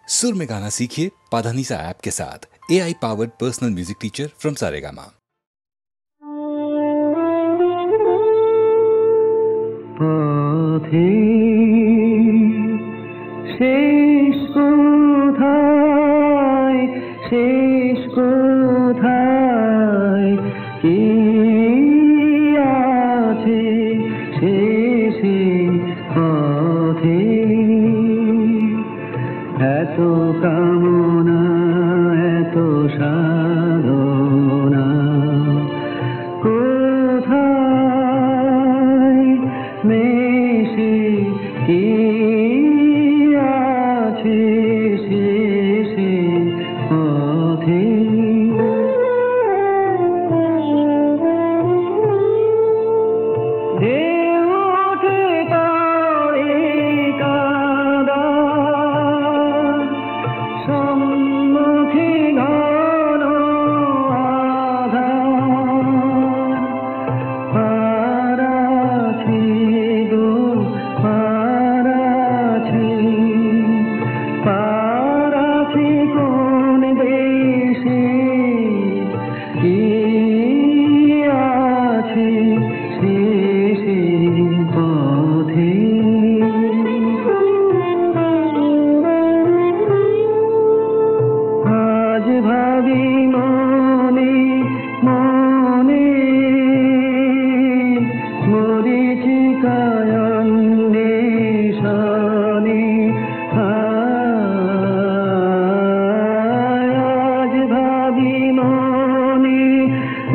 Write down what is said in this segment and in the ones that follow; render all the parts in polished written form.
सुर में गाना सीखिए पाधानीसा ऐप के साथ। AI powered personal music teacher from Saregama. শেষ কোথায়, শেষ কোথায়, কি আছে শেষে পথে? এত কামনা, এত সাধনা, কোথায় মেশে কি আছে শেষে পথে? ঢেউ ওঠে তারে কাদা, সম্মুখে ঘন আধার, পার আছে গো পার আছে, পার আছে কোন দেশে, কি আছে শেষে পথে? আজ ভাবি মনে মনে, মরীচিকায় অন্বেষণে, আজ ভাবি মনে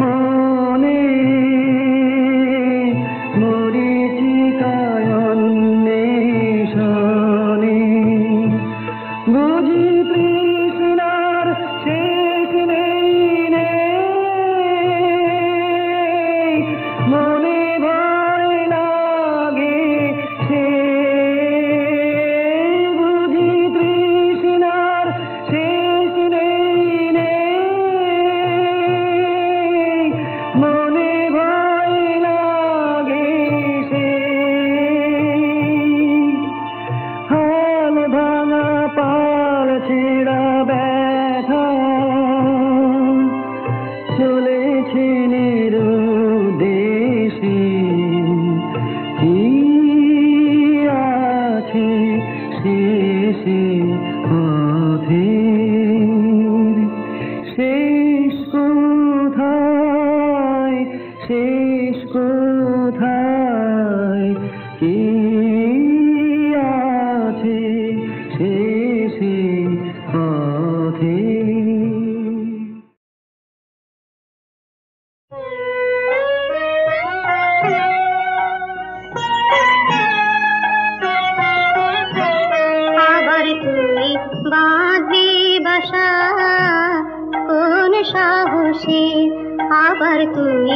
মনে, মরীচিকায় অন্বেষণে, বুঝি তৃষ্ণার শেষ নেই নেই, মনে ভয় লাগে সে, বুঝি তৃষ্ণার শেষ নেই নেই, মনে ভয় লাগে সে। হাল ভাঙা পাল ছেঁড়া ব্যথা, চলেছে নিরুদ্দেশে, কি আছে শেষে পথে? শেষ কোথায়, শেষ কোথায়, কি আছে শেষে পথে? আবার তুই বাঁধবি বাসা কোন সাহসে, আবার তুই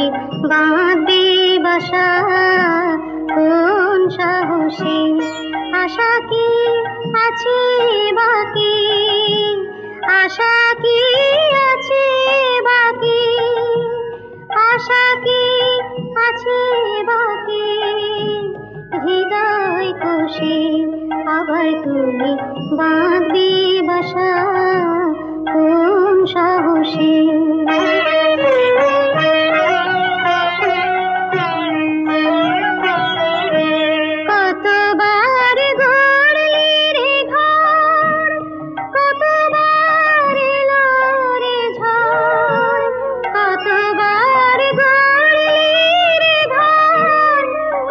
বাঁধবি বাসা কোন সাহসে? আশা কি আছে বাকি, আশা কি আছে বাকি, আশা কি আছে বাকি, হৃদয় কোষে আবার তুমি বাঁধবি বাসা কোন সাহসে? কতবার গড়লি রে ঘর, কতবার এলো রে ঝড়, কতবার গড়লি রে ঘর,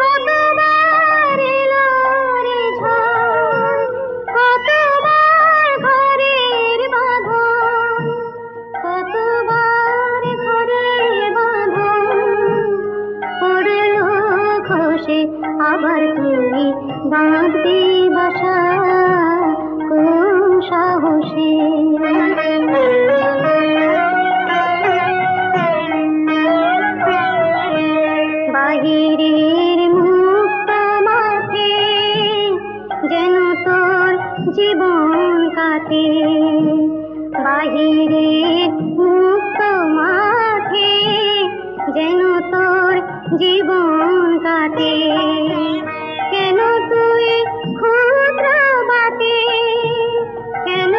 কতবার এলো রে ঝড়, কতবার ঘরের বাঁধন, কতবার ঘরের বাঁধন পড়লো খসে, আবার তুমি বাঁধবি বাসা কোন সাহসে? বাহিরের মুক্ত মাঠে যেন তোর জীবন কাটে, বাহিরের মুক্ত মাঠে যেন তোর জীবন কাটে। কেন তুই ক্ষুদ্র বাটে, কেন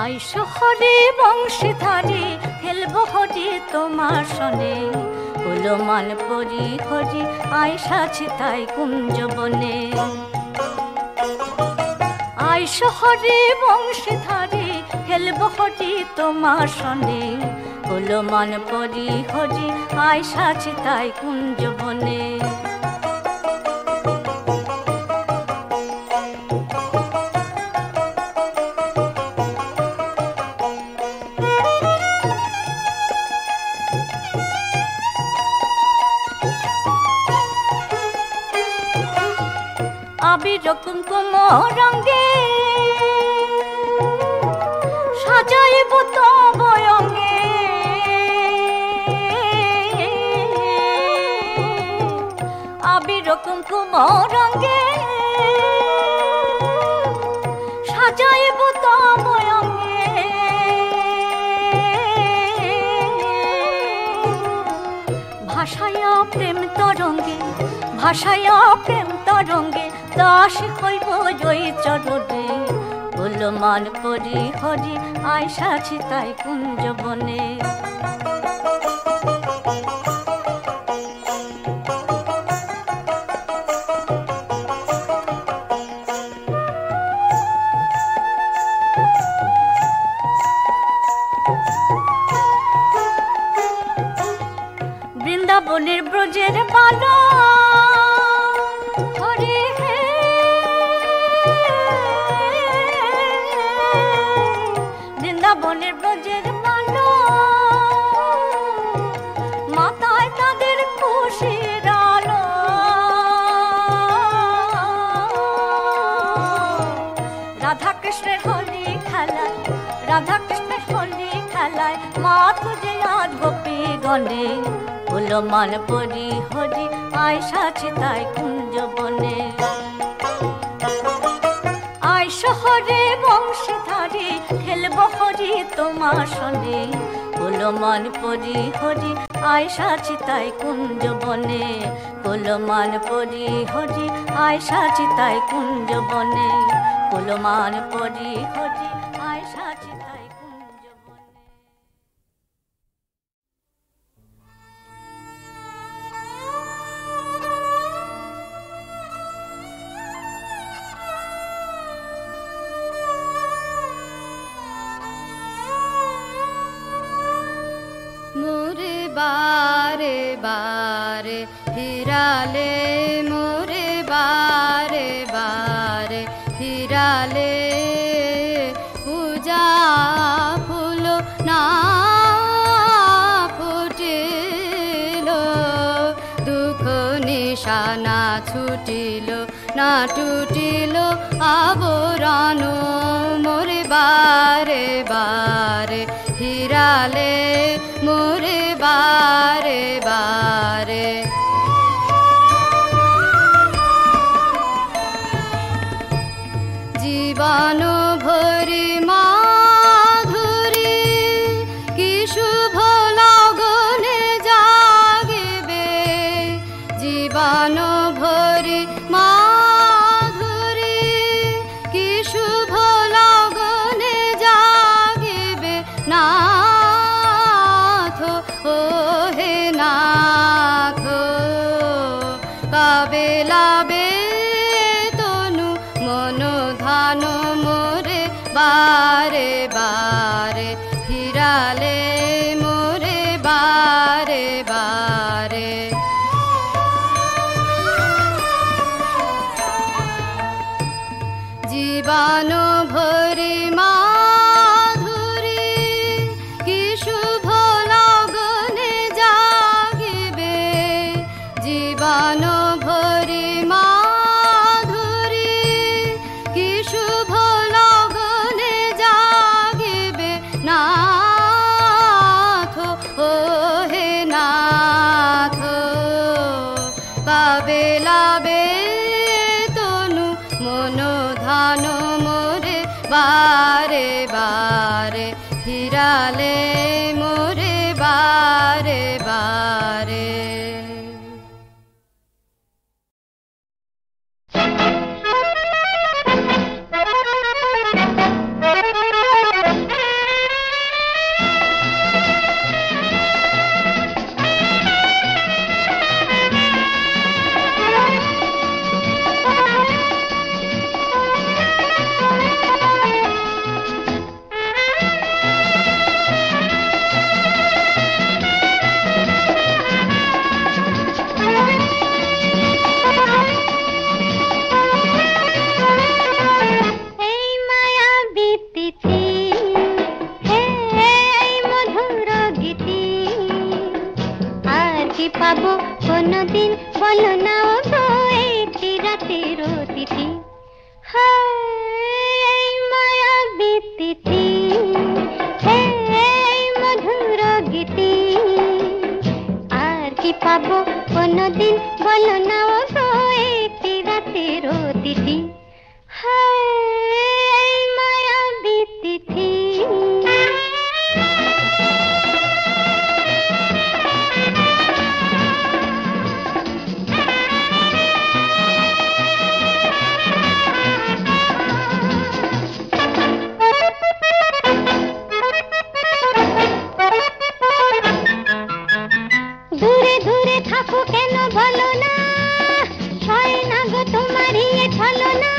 আই শহরে বংশীধারী খেলবো হরি তোমার সনে কুলমান পরি হরি আই সাছি তাই কুঞ্জবনে আই শহরে বংশীধারী খেলবো হরি তোমার সনে কুলমান পরি হরি আই সাছি তাই কুঞ্জবনে আবির কুমকুম রঙে সাজাইব তব অঙ্গে আবির কুমকুম রঙে সাজাইব তব অঙ্গে ভাষায়া প্রেম তরঙ্গে ভাষায়া প্রেম তরঙ্গে দাসী হইব জয়ী চরণে কুলমান পরি হরি আই সাছি তাই কুঞ্জবনে বৃন্দাবনের ব্রজের বালা হরে হে বৃন্দাবনের ব্রজের বালা মাথায় তাদের খুশির আলো রাধা কৃষ্ণের হোলি খেলায় রাধা কৃষ্ণের হোলি খেলায় মা তুঝে আজ গোপী গণে কুলমান পরি হরি আই সাছি তাই কুঞ্জবনে আই শহরে বংশীধারী খেলব হরি তোমার সনে কুলমান পরি হরি আই সাছি তাই কুঞ্জবনে কুলমান পরি হরি আই সাছি তাই কুঞ্জবনে কুলমান পরি হরি আই সাছি তাই কুঞ্জবনে মোরে বারে বারে ফিরালে মোরে বারে বারে ফিরালে পূজা ফুল না ফুটিল দুঃখ নিশানা ছুটিল না টুটিল আবরণ মোরে বারে বারে ফিরালে মোরে বারে বারে জীবন ভরি মাধুরী কি শুভ লগনে জাগিবে জীবন ভরি মাধুরী কি শুভ লগনে জাগিবে নাথ ও হে নাথ কাবে লাবে তনু মন ধান মোরে বারে বারে ফিরালে মোরে বারে বারে জীবন ভরি মাধুরী কি শুভ লগনে জাগিবে জীবন ভরি মাধুরী কি শুভ লগনে জাগিবে নাথ ও হে নাথ পাবে লাবে তনু মন ধান মোরে বারে বারে ফিরালে মোরে বারে বারে বারে। পাবো কোনদিন বলো না ও গো একটি রাতের তিথি, হায় মায়াবী তিথি, হে মধুর গীতি, আর কি পাবো কোনদিন বলো না ও গো একটি রাতের তিথি, হায় মায়াবী তিথি। দূরে দূরে থাকো কেন বলো না, হয় না গো তোমার ছলো না,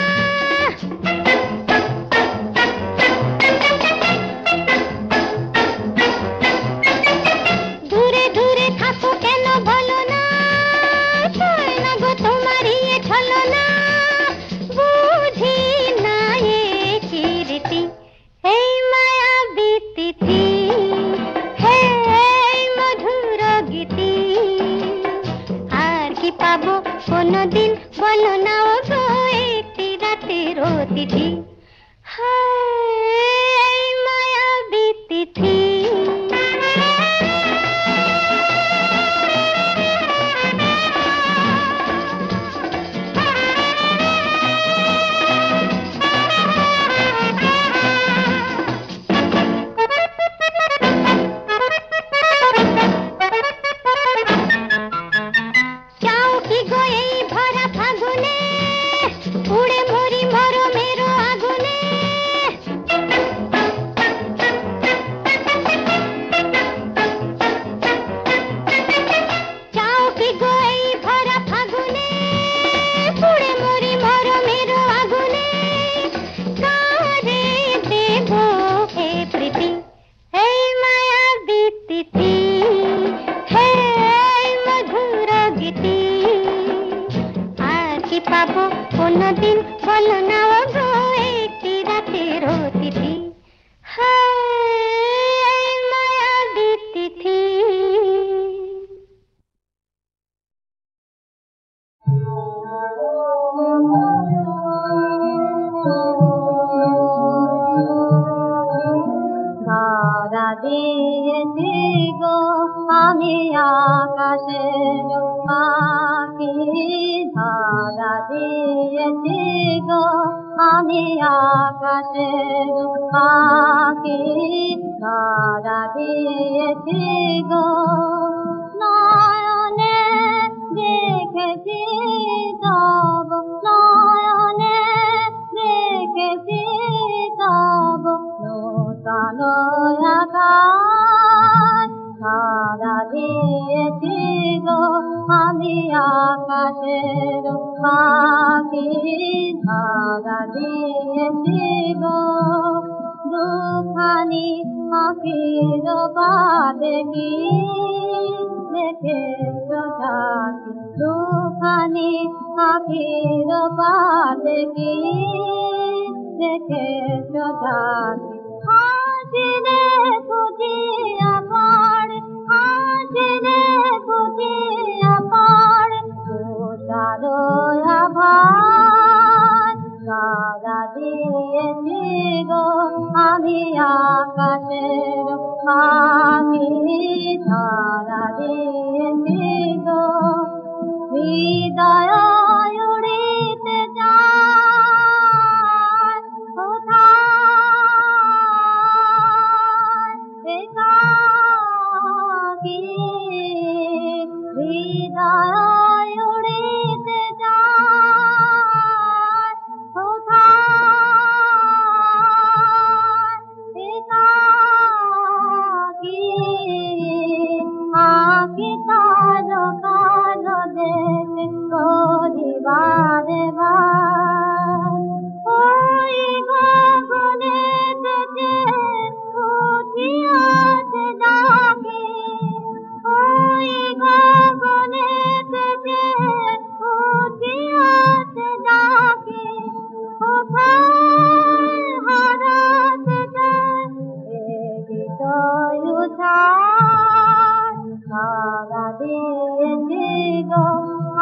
দূরে দূরে থাকো কেন বলো না, হয় না গো তোমার ছলো না, বুঝি না এ কীর্তি এই মায়াবী তিথি, হে মধুর গীতি, আর কি পাবো কোনদিন বলো না ও গো একটি রাতের তিথি, হায় মায়াবী তিথি। চাও কি গো এই ভরা ফাগুনে উড়ে মরি মরমের আগুনে, চাও কি গো এই ভরা ফাগুনে উড়ে মরি মরমের আগুনে, কারে দেব হে প্রীতি এই মায়াবী তিথি, হে মধুর গীতি, আর কি পাবো কোনদিন বলো না ও গো একটি রাতের তিথি, হায় মায়াবী তিথি। ধরা দিয়েছি গো আমি আকাশের পাখি, ধরা দিয়েছি গো আমি আকাশের পাখি, ধরা দিয়েছি গো নয়নে দেখেছি তব, নয়নে দেখেছি তব নূতন আকাশ, ধরা দিয়েছি গো আমি আকাশের পাখি, ধরা দিয়েছি গো দুখানি আঁখির বাদে কি দেখেছ ঝাঁকি, দুখানি আঁখির বাদে কি দেখেছ ঝাঁকি, হাসিলে খুঁজিয়া পাড়, হাসিলে খুঁজিয়া পাড় তুষারো আভাস, ধরা দিয়েছি গো আমি আকাশের পাখি, ধরা দিয়েছি গো হৃদয় উড়িতে যায় কোথায় একাকী আঁকি কালো কালো দেশ পরিবারে ওই গগনে যে উঠিয়াছে ডাকে ওই গগনে যে উঠিয়াছে ডাকে কোথায় হারাতে যায় এ হৃদয় উঠান সারা দিয়েছি গো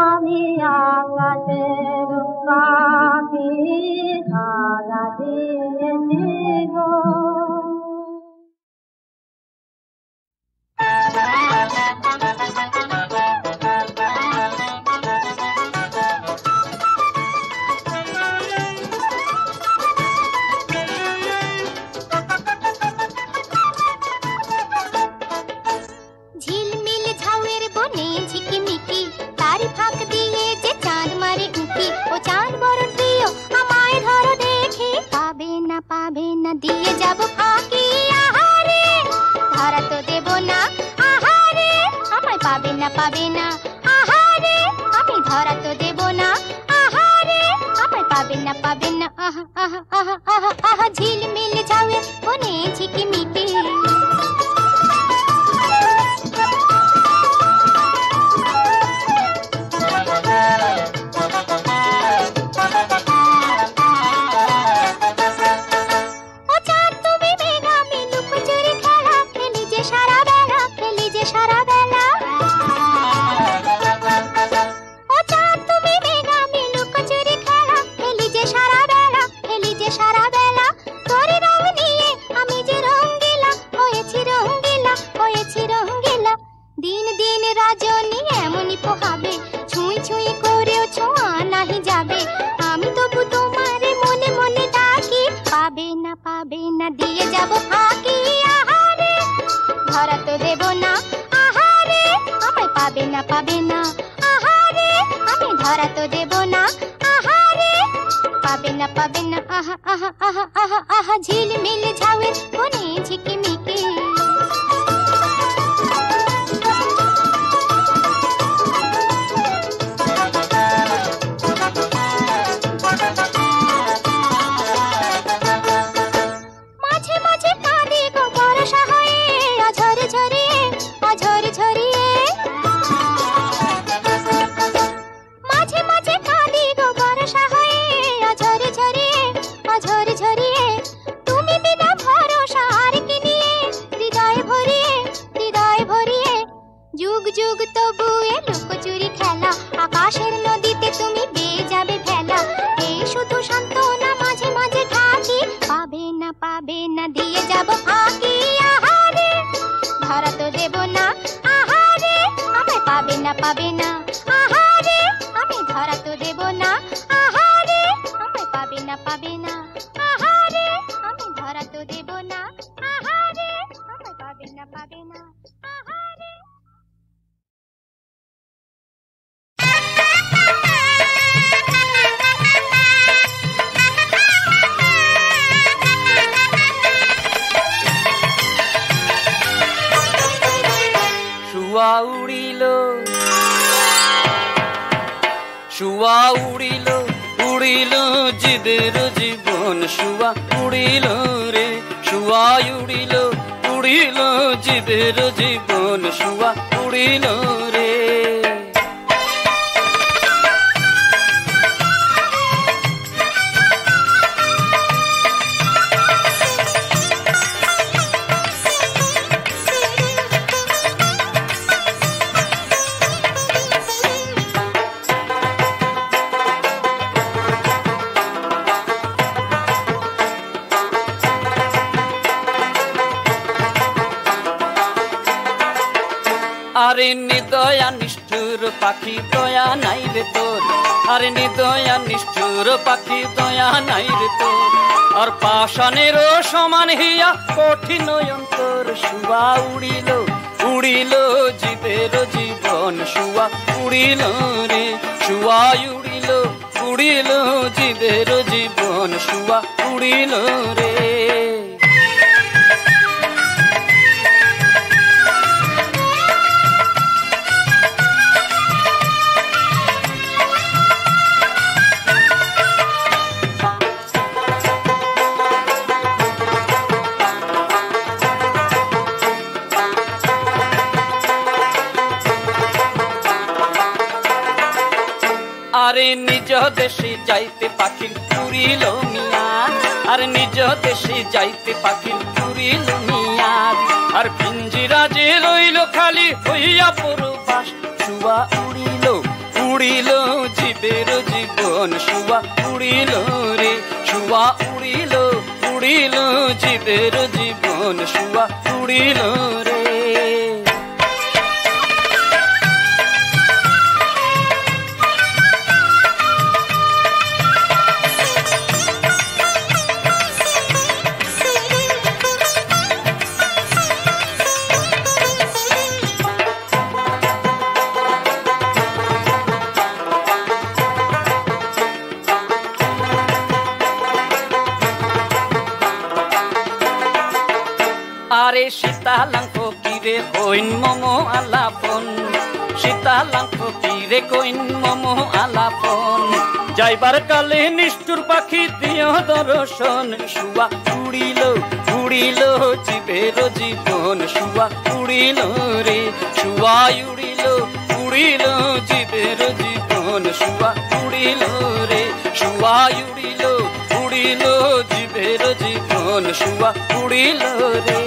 আমি আকাশের পাখি সারা দিয়েছি গো ঝিলমিল ঝাউয়ের বনে ঝিকিমিকি তারি ফাঁক দিয়ে যে চাঁদ মারে উঁকি ও চাঁদ বড় প্রিয় আমায় ধরো দেখে পাবে না দিয়ে যাব ফাঁকি আহারে ধরা তো দেব না আহারে আমায় পাবে না আহারে আমি ধরা তো দেব না আহারে আমায় পাবে না আহা আহা আহা আহা আহা ঝিলমিল ঝাউয়ের বনে ঝিকিমিকি পাবে না দিয়ে যাব ফাঁকি আহারে ধরা তো দেব না আহারে আমায় পাবে না আহারে আমি ধরা তো দেব না আহারে পাবে না আহা আহা আহা আহা আহা ঝিলমিল ঝাউয়ের বনে ঝিকিমিকি যুগ যুগ তবু এ লুকোচুরি খেলা আকাশের নদীতে তুমি বেয়ে যাবে ফেলা এই শুধু সান্ত্বনা মাঝে মাঝে ঠাকি পাবে না দিয়ে যাব ফাঁকি আহারে ধরা তো দেব না আহারে আমায় পাবে না আহারে আমি ধরা তো দেব না আহারে আমায় পাবে না আহারে আমি ধরা তো দেব না আহারে আমায় পাবে না আহারে শুয়া উড়িল জিদের জীবন শুয়া উড়িল রে শুয়া উড়িল জিদের জীবন শুয়া উড়িল রে আরে নিদয়া নিষ্ঠুর পাখি দয়া নাই রে তোর আরে নিদয়া নিষ্ঠুর পাখি দয়া নাই রে তোর আর পাষাণেরও সমান হিয়া কঠিন অন্তর শুয়া উড়িল জীবের জীবন শুয়া উড়িল রে শুয়া উড়িল জীবের জীবন শুয়া উড়িল রে আরে নিজ দেশে যাইতে পাখির পুরিল মিয়া, আর নিজ দেশে যাইতে পাখির পুরিল মিয়া। আর পিঞ্জিরা যে রইল খালি হইয়া পরবাস, শুয়া উড়িল উড়িল জীবের জীবন, শুয়া উড়িল রে শুয়া উড়িল উড়িল জীবের জীবন, শুয়া উড়িল রে। আরে সীতালাং ফকিরে কইন মমো আলাপন, সীতালাং ফকিরে কইন মমো আলাপন। যাইবার কালে নিষ্ঠুর পাখি দিও দর্শন, শুয়া উড়িল উড়িল জীবের জীবন, শুয়া উড়িল রে শুয়া উড়িল উড়িল জীবের জীবন, শুয়া উড়িল রে শুয়া উড়িল উড়িল জীবের জীবন, শুয়া উড়িল রে।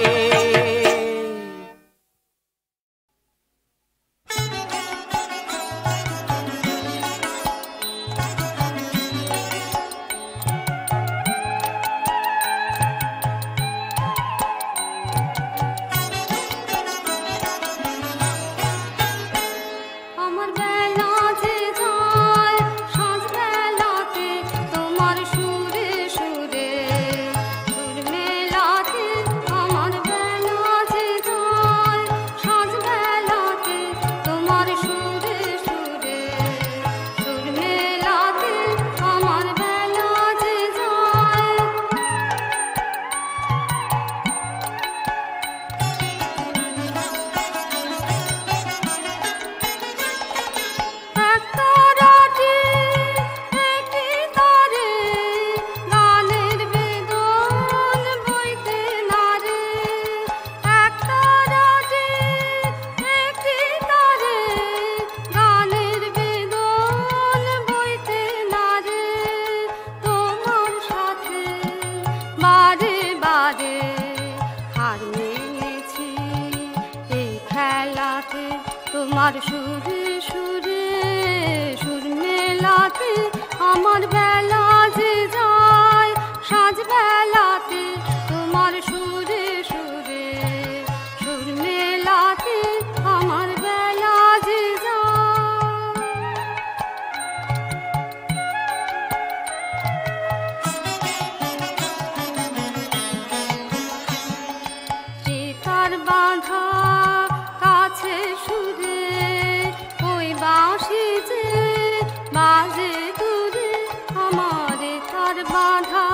তোমার সুরে সুরে সুর মেলাতে আমার বেলা যে যায়, সাজ বেলাতে তোমার সুরে সুরে সুর মেলাতে আমার বেলা যে যায়। তার বাঁধা কাছে সুরে ওই বাঁশি যে বাজে দূরে, আমার তার বাঁধা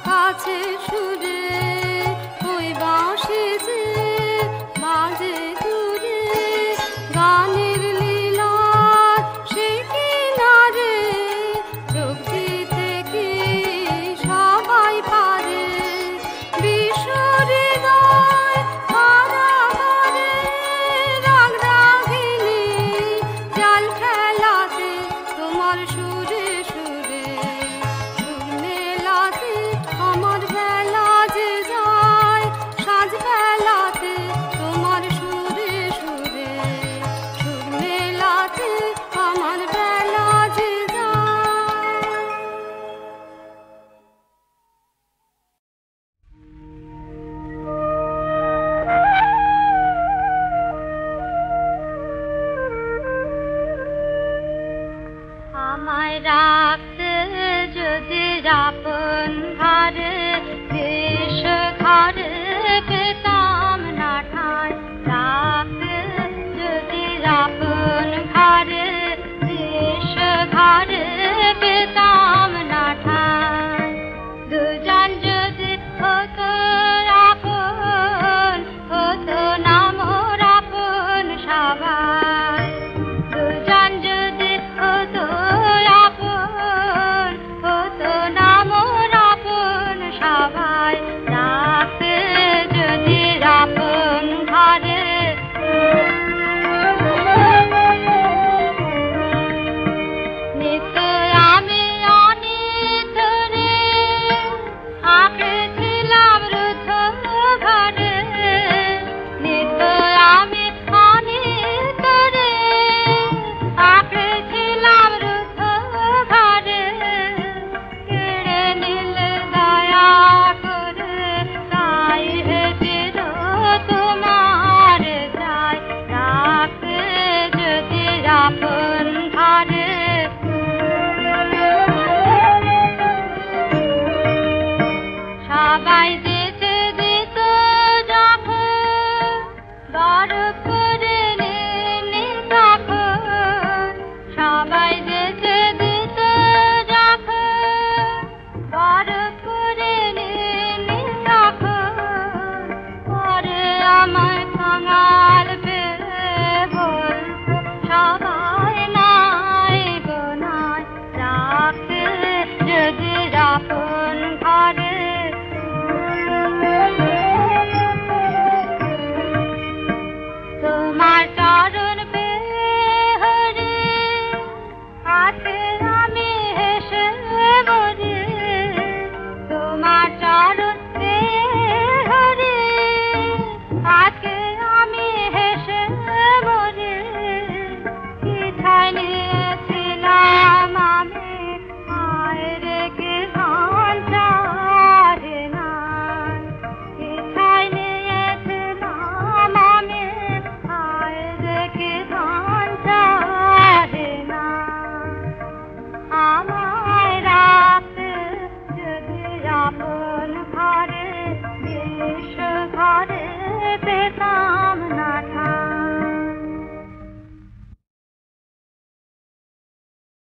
কাছে সুরে ওই বাঁশি যে বাজে দূরে। গানের লীলা সে কিনারে যোগ দিতে কি সবাই পারে, বিশ্বরে সুরে সুরে সুর মেলাতে আমার বেলা যে যায়, সাজ বেলাতে তোমার সুরে সুরে সুর মেলাতে আমার বেলা যে যায়। আমায় রাখতে যদি আপন ঘরে